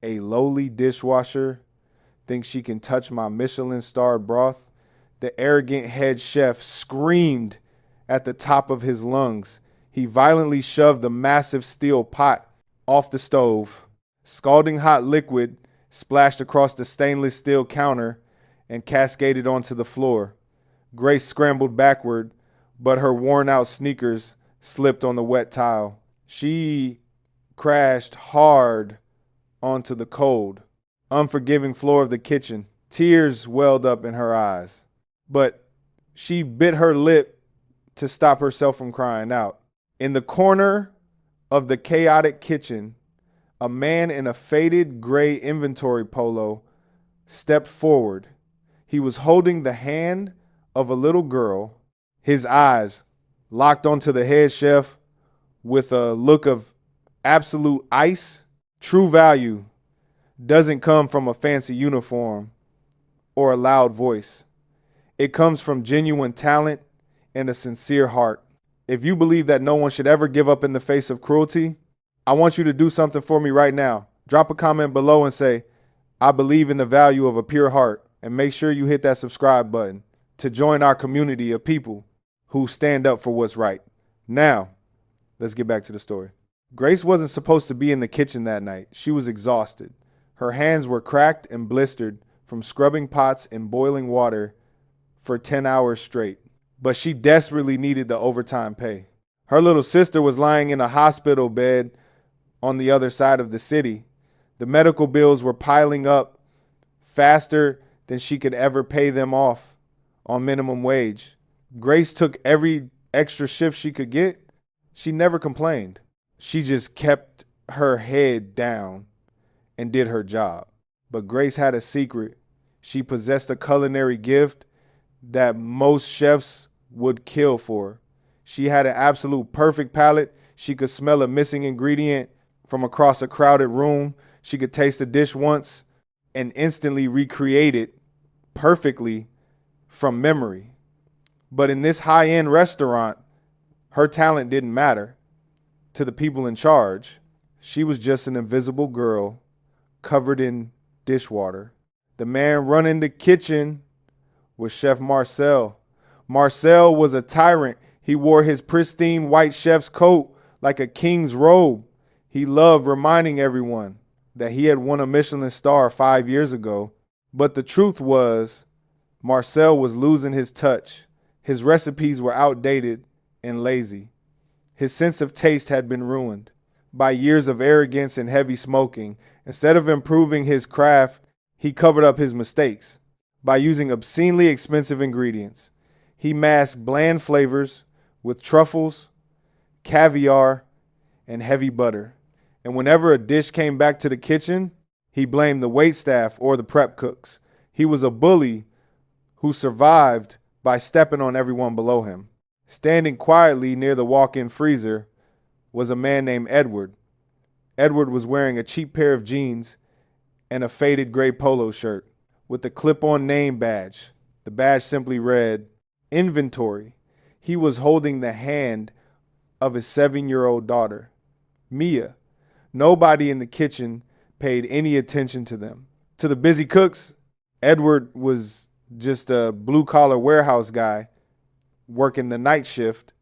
A lowly dishwasher thinks she can touch my Michelin-starred broth? The arrogant head chef screamed at the top of his lungs. He violently shoved the massive steel pot off the stove. Scalding hot liquid splashed across the stainless steel counter and cascaded onto the floor. Grace scrambled backward, but her worn-out sneakers slipped on the wet tile. She crashed hard onto the cold, unforgiving floor of the kitchen. Tears welled up in her eyes, but she bit her lip to stop herself from crying out. In the corner of the chaotic kitchen, a man in a faded gray inventory polo stepped forward. He was holding the hand of a little girl, his eyes locked onto the head chef with a look of absolute ice. True value doesn't come from a fancy uniform or a loud voice. It comes from genuine talent and a sincere heart. If you believe that no one should ever give up in the face of cruelty, I want you to do something for me right now. Drop a comment below and say, I believe in the value of a pure heart, and make sure you hit that subscribe button to join our community of people who stand up for what's right. Now, let's get back to the story. Grace wasn't supposed to be in the kitchen that night. She was exhausted. Her hands were cracked and blistered from scrubbing pots in boiling water for 10 hours straight. But she desperately needed the overtime pay. Her little sister was lying in a hospital bed on the other side of the city. The medical bills were piling up faster than she could ever pay them off on minimum wage. Grace took every extra shift she could get. She never complained. She just kept her head down and did her job. But Grace had a secret. She possessed a culinary gift that most chefs would kill for. She had an absolute perfect palate. She could smell a missing ingredient from across a crowded room. She could taste a dish once and instantly recreate it perfectly from memory. But in this high-end restaurant, her talent didn't matter to the people in charge. She was just an invisible girl covered in dishwater. The man running the kitchen was Chef Marcel. Marcel was a tyrant. He wore his pristine white chef's coat like a king's robe. He loved reminding everyone that he had won a Michelin star 5 years ago. But the truth was, Marcel was losing his touch. His recipes were outdated and lazy. His sense of taste had been ruined by years of arrogance and heavy smoking. Instead of improving his craft, he covered up his mistakes by using obscenely expensive ingredients. He masked bland flavors with truffles, caviar, and heavy butter. And whenever a dish came back to the kitchen, he blamed the waitstaff or the prep cooks. He was a bully who survived by stepping on everyone below him. Standing quietly near the walk-in freezer was a man named Edward. Edward was wearing a cheap pair of jeans and a faded gray polo shirt with a clip-on name badge. The badge simply read, Inventory. He was holding the hand of his 7-year-old daughter, Mia. Nobody in the kitchen paid any attention to them. To the busy cooks, Edward was just a blue-collar warehouse guy working the night shift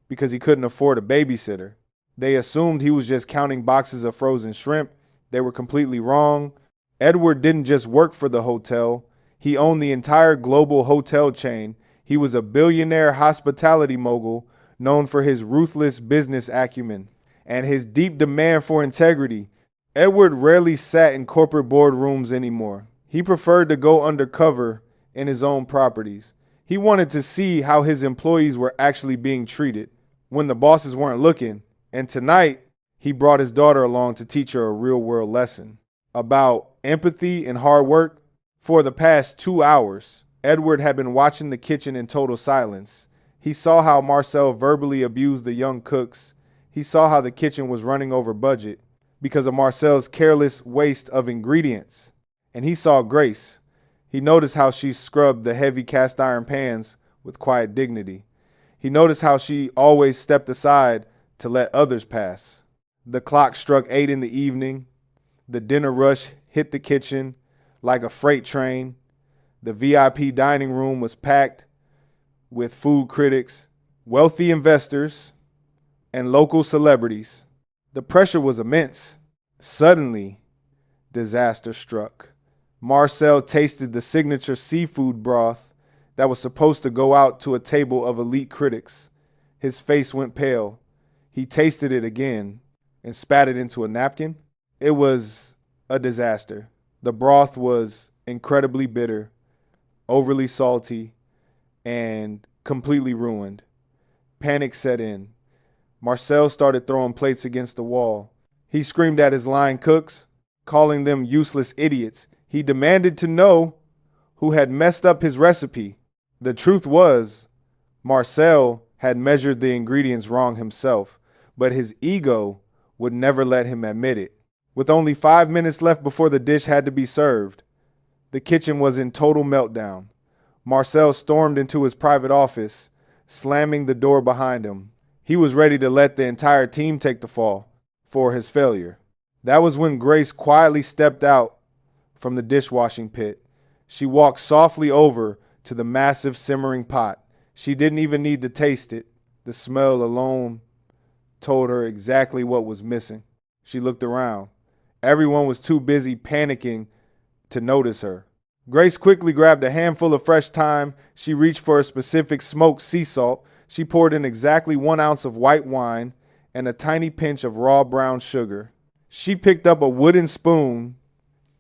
because he couldn't afford a babysitter. They assumed he was just counting boxes of frozen shrimp. They were completely wrong. Edward didn't just work for the hotel. He owned the entire global hotel chain. He was a billionaire hospitality mogul known for his ruthless business acumen and his deep demand for integrity. Edward rarely sat in corporate boardrooms anymore. He preferred to go undercover in his own properties. He wanted to see how his employees were actually being treated when the bosses weren't looking. And tonight, he brought his daughter along to teach her a real-world lesson about empathy and hard work. For the past 2 hours, Edward had been watching the kitchen in total silence. He saw how Marcel verbally abused the young cooks. He saw how the kitchen was running over budget because of Marcel's careless waste of ingredients. And he saw Grace. He noticed how she scrubbed the heavy cast iron pans with quiet dignity. He noticed how she always stepped aside to let others pass. The clock struck 8 in the evening. The dinner rush hit the kitchen like a freight train. The VIP dining room was packed with food critics, wealthy investors, and local celebrities. The pressure was immense. Suddenly, disaster struck. Marcel tasted the signature seafood broth that was supposed to go out to a table of elite critics. His face went pale. He tasted it again and spat it into a napkin. It was a disaster. The broth was incredibly bitter, overly salty, and completely ruined. Panic set in. Marcel started throwing plates against the wall. He screamed at his line cooks, calling them useless idiots. He demanded to know who had messed up his recipe. The truth was, Marcel had measured the ingredients wrong himself, but his ego would never let him admit it. With only 5 minutes left before the dish had to be served, the kitchen was in total meltdown. Marcel stormed into his private office, slamming the door behind him. He was ready to let the entire team take the fall for his failure. That was when Grace quietly stepped out from the dishwashing pit. She walked softly over to the massive simmering pot. She didn't even need to taste it. The smell alone told her exactly what was missing. She looked around. Everyone was too busy panicking to notice her. Grace quickly grabbed a handful of fresh thyme. She reached for a specific smoked sea salt. She poured in exactly 1 ounce of white wine and a tiny pinch of raw brown sugar. She picked up a wooden spoon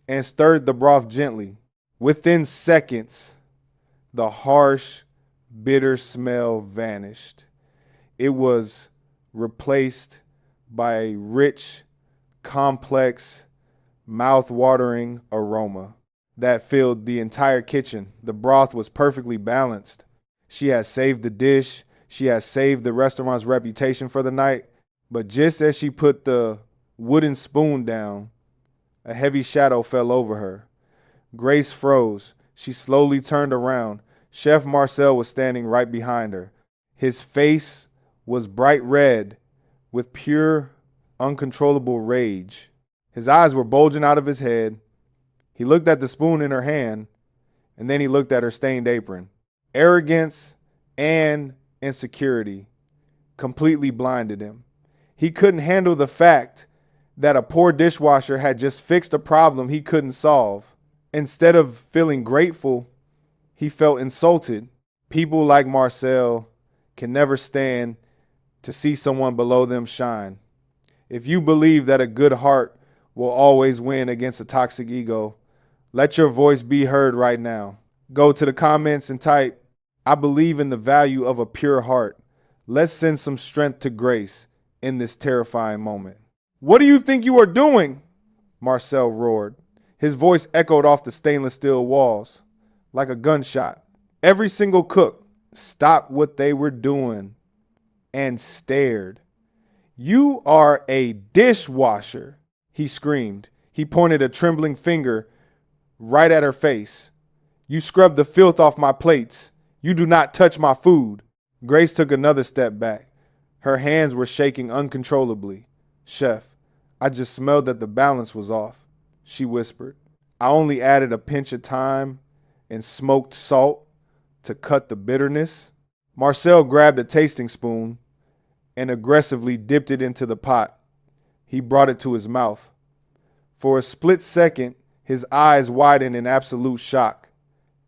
and stirred the broth gently. Within seconds, the harsh, bitter smell vanished. It was replaced by a rich, complex, mouth-watering aroma that filled the entire kitchen. The broth was perfectly balanced. She had saved the dish. She had saved the restaurant's reputation for the night. But just as she put the wooden spoon down, a heavy shadow fell over her. Grace froze. She slowly turned around. Chef Marcel was standing right behind her. His face was bright red with pure, uncontrollable rage. His eyes were bulging out of his head. He looked at the spoon in her hand, and then he looked at her stained apron. Arrogance and insecurity completely blinded him. He couldn't handle the fact that a poor dishwasher had just fixed a problem he couldn't solve. Instead of feeling grateful, he felt insulted. People like Marcel can never stand to see someone below them shine. If you believe that a good heart will always win against a toxic ego, let your voice be heard right now. Go to the comments and type, "I believe in the value of a pure heart." Let's send some strength to Grace in this terrifying moment. "What do you think you are doing?" Marcel roared. His voice echoed off the stainless steel walls like a gunshot. Every single cook stopped what they were doing and stared. "You are a dishwasher," he screamed. He pointed a trembling finger right at her face. "You scrub the filth off my plates. You do not touch my food." Grace took another step back. Her hands were shaking uncontrollably. "Chef, I just smelled that the balance was off," she whispered. "I only added a pinch of thyme and smoked salt to cut the bitterness." Marcel grabbed a tasting spoon and aggressively dipped it into the pot. He brought it to his mouth. For a split second, his eyes widened in absolute shock.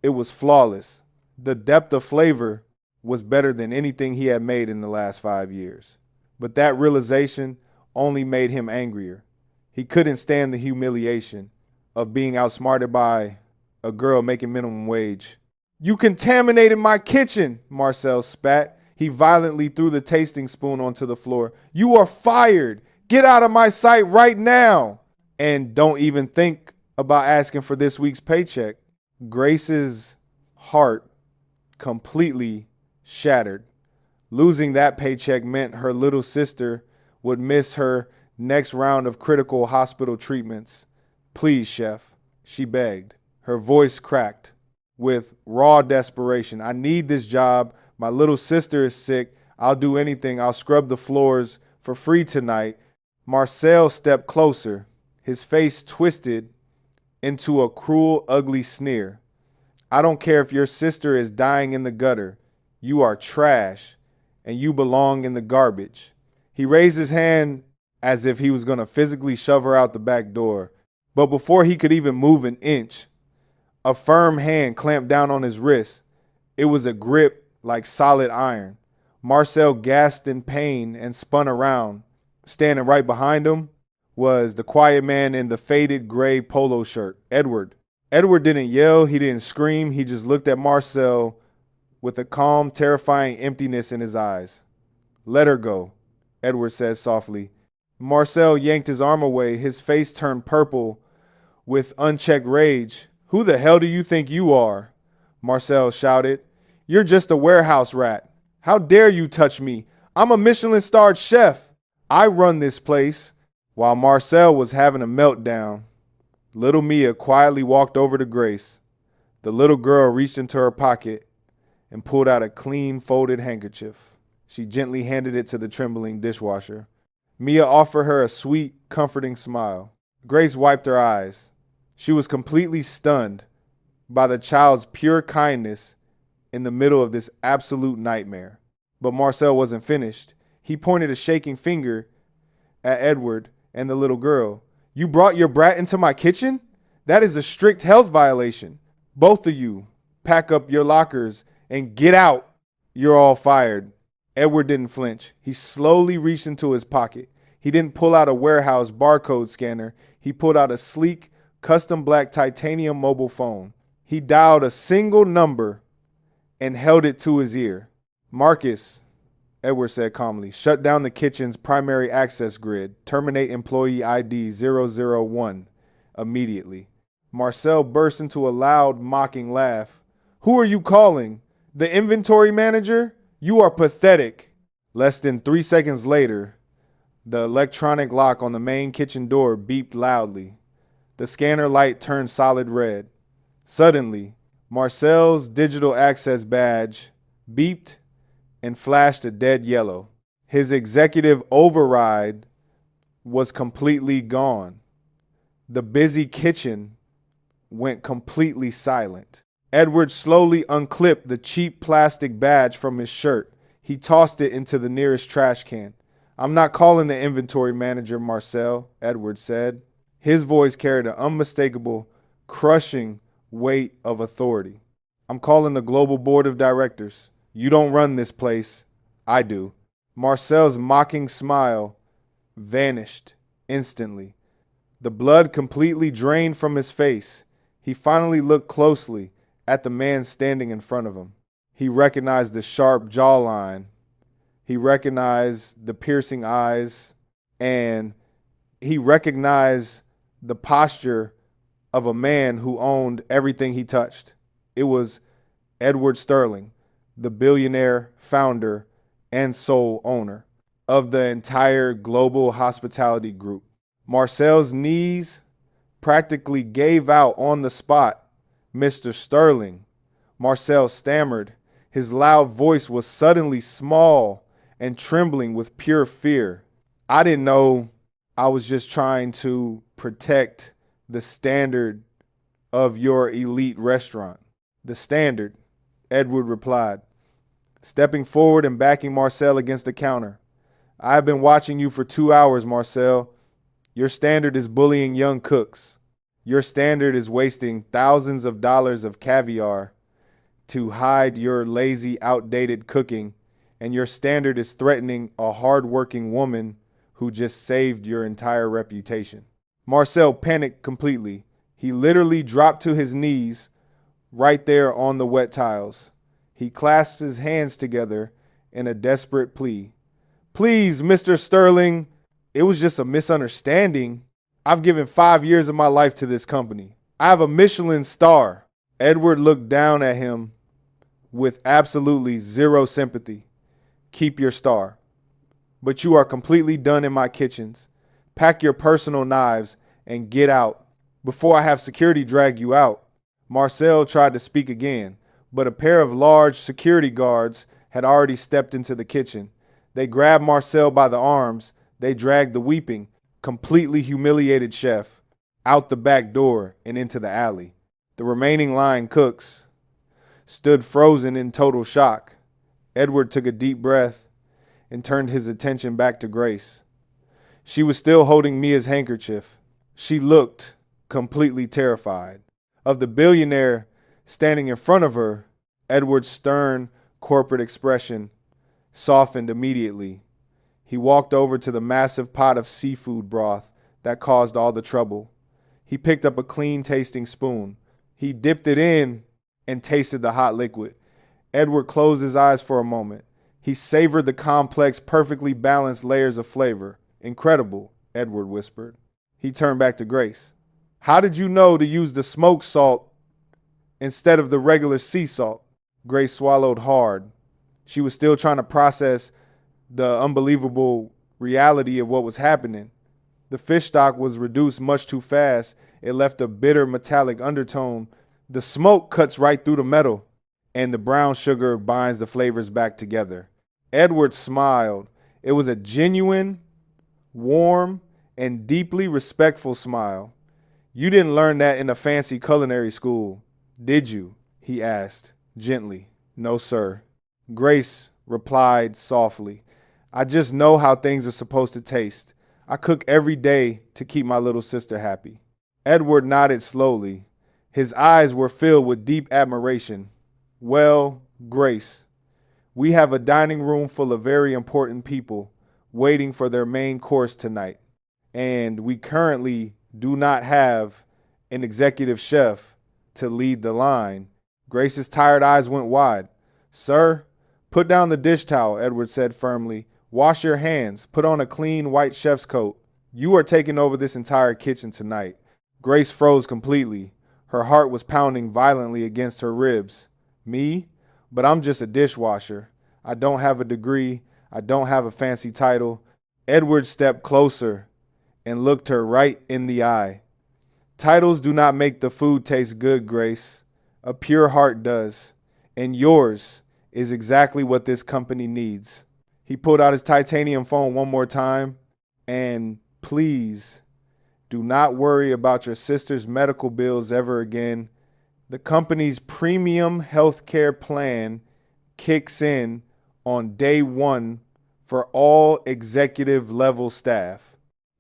It was flawless. The depth of flavor was better than anything he had made in the last 5 years. But that realization only made him angrier. He couldn't stand the humiliation of being outsmarted by a girl making minimum wage. "You contaminated my kitchen," Marcel spat. He violently threw the tasting spoon onto the floor. "You are fired. Get out of my sight right now. And don't even think about asking for this week's paycheck." Grace's heart completely shattered. Losing that paycheck meant her little sister would miss her next round of critical hospital treatments. "Please, chef," she begged. Her voice cracked with raw desperation. "I need this job. My little sister is sick. I'll do anything. I'll scrub the floors for free tonight." Marcel stepped closer. his face twisted into a cruel, ugly sneer. I don't care if your sister is dying in the gutter. You are trash, and you belong in the garbage. He raised his hand as if he was going to physically shove her out the back door. But before he could even move an inch, a firm hand clamped down on his wrist. It was a grip like solid iron. Marcel gasped in pain and spun around. Standing right behind him was the quiet man in the faded gray polo shirt, Edward. Edward didn't yell, he didn't scream, he just looked at Marcel with a calm, terrifying emptiness in his eyes. Let her go, Edward said softly. Marcel yanked his arm away, his face turned purple with unchecked rage. Who the hell do you think you are? Marcel shouted. You're just a warehouse rat. How dare you touch me? I'm a Michelin-starred chef. I run this place. While Marcel was having a meltdown, little Mia quietly walked over to Grace. The little girl reached into her pocket and pulled out a clean folded handkerchief. She gently handed it to the trembling dishwasher. Mia offered her a sweet, comforting smile. Grace wiped her eyes. She was completely stunned by the child's pure kindness in the middle of this absolute nightmare. But Marcel wasn't finished. He pointed a shaking finger at Edward and the little girl. You brought your brat into my kitchen? That is a strict health violation. Both of you, pack up your lockers and get out. You're all fired. Edward didn't flinch. He slowly reached into his pocket. He didn't pull out a warehouse barcode scanner. He pulled out a sleek, custom black titanium mobile phone. He dialed a single number and held it to his ear. Marcus, Edward said calmly, shut down the kitchen's primary access grid. Terminate employee ID 001 immediately. Marcel burst into a loud, mocking laugh. Who are you calling? The inventory manager? You are pathetic. Less than 3 seconds later, the electronic lock on the main kitchen door beeped loudly. The scanner light turned solid red. Suddenly, Marcel's digital access badge beeped and flashed a dead yellow. His executive override was completely gone. The busy kitchen went completely silent. Edward slowly unclipped the cheap plastic badge from his shirt. He tossed it into the nearest trash can. I'm not calling the inventory manager, Marcel, Edward said. His voice carried an unmistakable, crushing weight of authority. I'm calling the global board of directors. You don't run this place. I do. Marcel's mocking smile vanished instantly. The blood completely drained from his face. He finally looked closely at the man standing in front of him. He recognized the sharp jawline. He recognized the piercing eyes. And he recognized the posture of a man who owned everything he touched. It was Edward Sterling, the billionaire, founder, and sole owner of the entire global hospitality group. Marcel's knees practically gave out on the spot. Mr. Sterling, Marcel stammered. His loud voice was suddenly small and trembling with pure fear. I didn't know. I was just trying to protect the standard of your elite restaurant. The standard, Edward replied, stepping forward and backing Marcel against the counter. I have been watching you for 2 hours, Marcel. Your standard is bullying young cooks. Your standard is wasting thousands of dollars of caviar to hide your lazy, outdated cooking. And your standard is threatening a hardworking woman who just saved your entire reputation. Marcel panicked completely. He literally dropped to his knees right there on the wet tiles. He clasped his hands together in a desperate plea. Please, Mr. Sterling, it was just a misunderstanding. I've given 5 years of my life to this company. I have a Michelin star. Edward looked down at him with absolutely zero sympathy. Keep your star. But you are completely done in my kitchens. Pack your personal knives and get out before I have security drag you out. Marcel tried to speak again, but a pair of large security guards had already stepped into the kitchen. They grabbed Marcel by the arms. They dragged the weeping, completely humiliated chef out the back door and into the alley. The remaining line cooks stood frozen in total shock. Edward took a deep breath and turned his attention back to Grace. She was still holding Mia's handkerchief. She looked completely terrified. Of the billionaire standing in front of her, Edward's stern corporate expression softened immediately. He walked over to the massive pot of seafood broth that caused all the trouble. He picked up a clean-tasting spoon. He dipped it in and tasted the hot liquid. Edward closed his eyes for a moment. He savored the complex, perfectly balanced layers of flavor. Incredible, Edward whispered. He turned back to Grace. How did you know to use the smoked salt instead of the regular sea salt? Grace swallowed hard. She was still trying to process the unbelievable reality of what was happening. The fish stock was reduced much too fast. It left a bitter metallic undertone. The smoke cuts right through the metal, and the brown sugar binds the flavors back together. Edward smiled. It was a genuine, warm, and deeply respectful smile. You didn't learn that in a fancy culinary school, did you? He asked, gently. No, sir. Grace replied softly. I just know how things are supposed to taste. I cook every day to keep my little sister happy. Edward nodded slowly. His eyes were filled with deep admiration. Well, Grace, we have a dining room full of very important people waiting for their main course tonight. And we currently do not have an executive chef to lead the line. Grace's tired eyes went wide. Sir, put down the dish towel, Edward said firmly. Wash your hands. Put on a clean white chef's coat. You are taking over this entire kitchen tonight. Grace froze completely. Her heart was pounding violently against her ribs. Me? But I'm just a dishwasher. I don't have a degree. I don't have a fancy title. Edward stepped closer and looked her right in the eye. Titles do not make the food taste good, Grace. A pure heart does. And yours is exactly what this company needs. He pulled out his titanium phone one more time. And please, do not worry about your sister's medical bills ever again. The company's premium healthcare plan kicks in on day one for all executive level staff.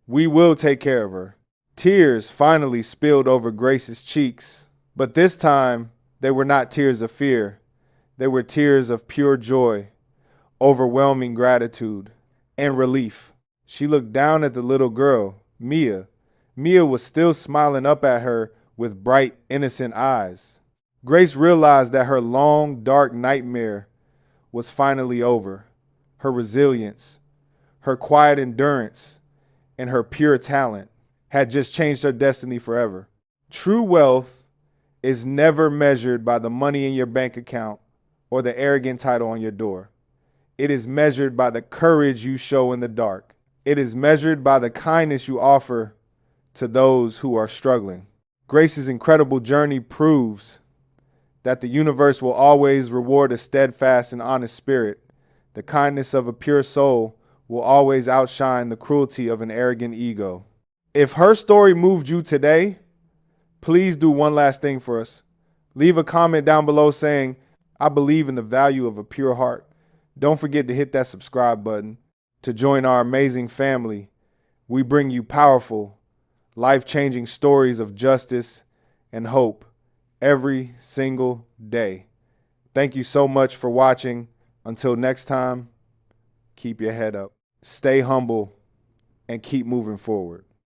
We will take care of her. Tears finally spilled over Grace's cheeks, but this time they were not tears of fear. They were tears of pure joy, overwhelming gratitude, and relief. She looked down at the little girl, Mia. Mia was still smiling up at her with bright, innocent eyes. Grace realized that her long, dark nightmare was finally over. Her resilience, her quiet endurance, and her pure talent had just changed her destiny forever. True wealth is never measured by the money in your bank account or the arrogant title on your door. It is measured by the courage you show in the dark. It is measured by the kindness you offer to those who are struggling. Grace's incredible journey proves that the universe will always reward a steadfast and honest spirit. The kindness of a pure soul will always outshine the cruelty of an arrogant ego. If her story moved you today, please do one last thing for us. Leave a comment down below saying, I believe in the value of a pure heart. Don't forget to hit that subscribe button to join our amazing family. We bring you powerful, life-changing stories of justice and hope every single day. Thank you so much for watching. Until next time, keep your head up, stay humble, and keep moving forward.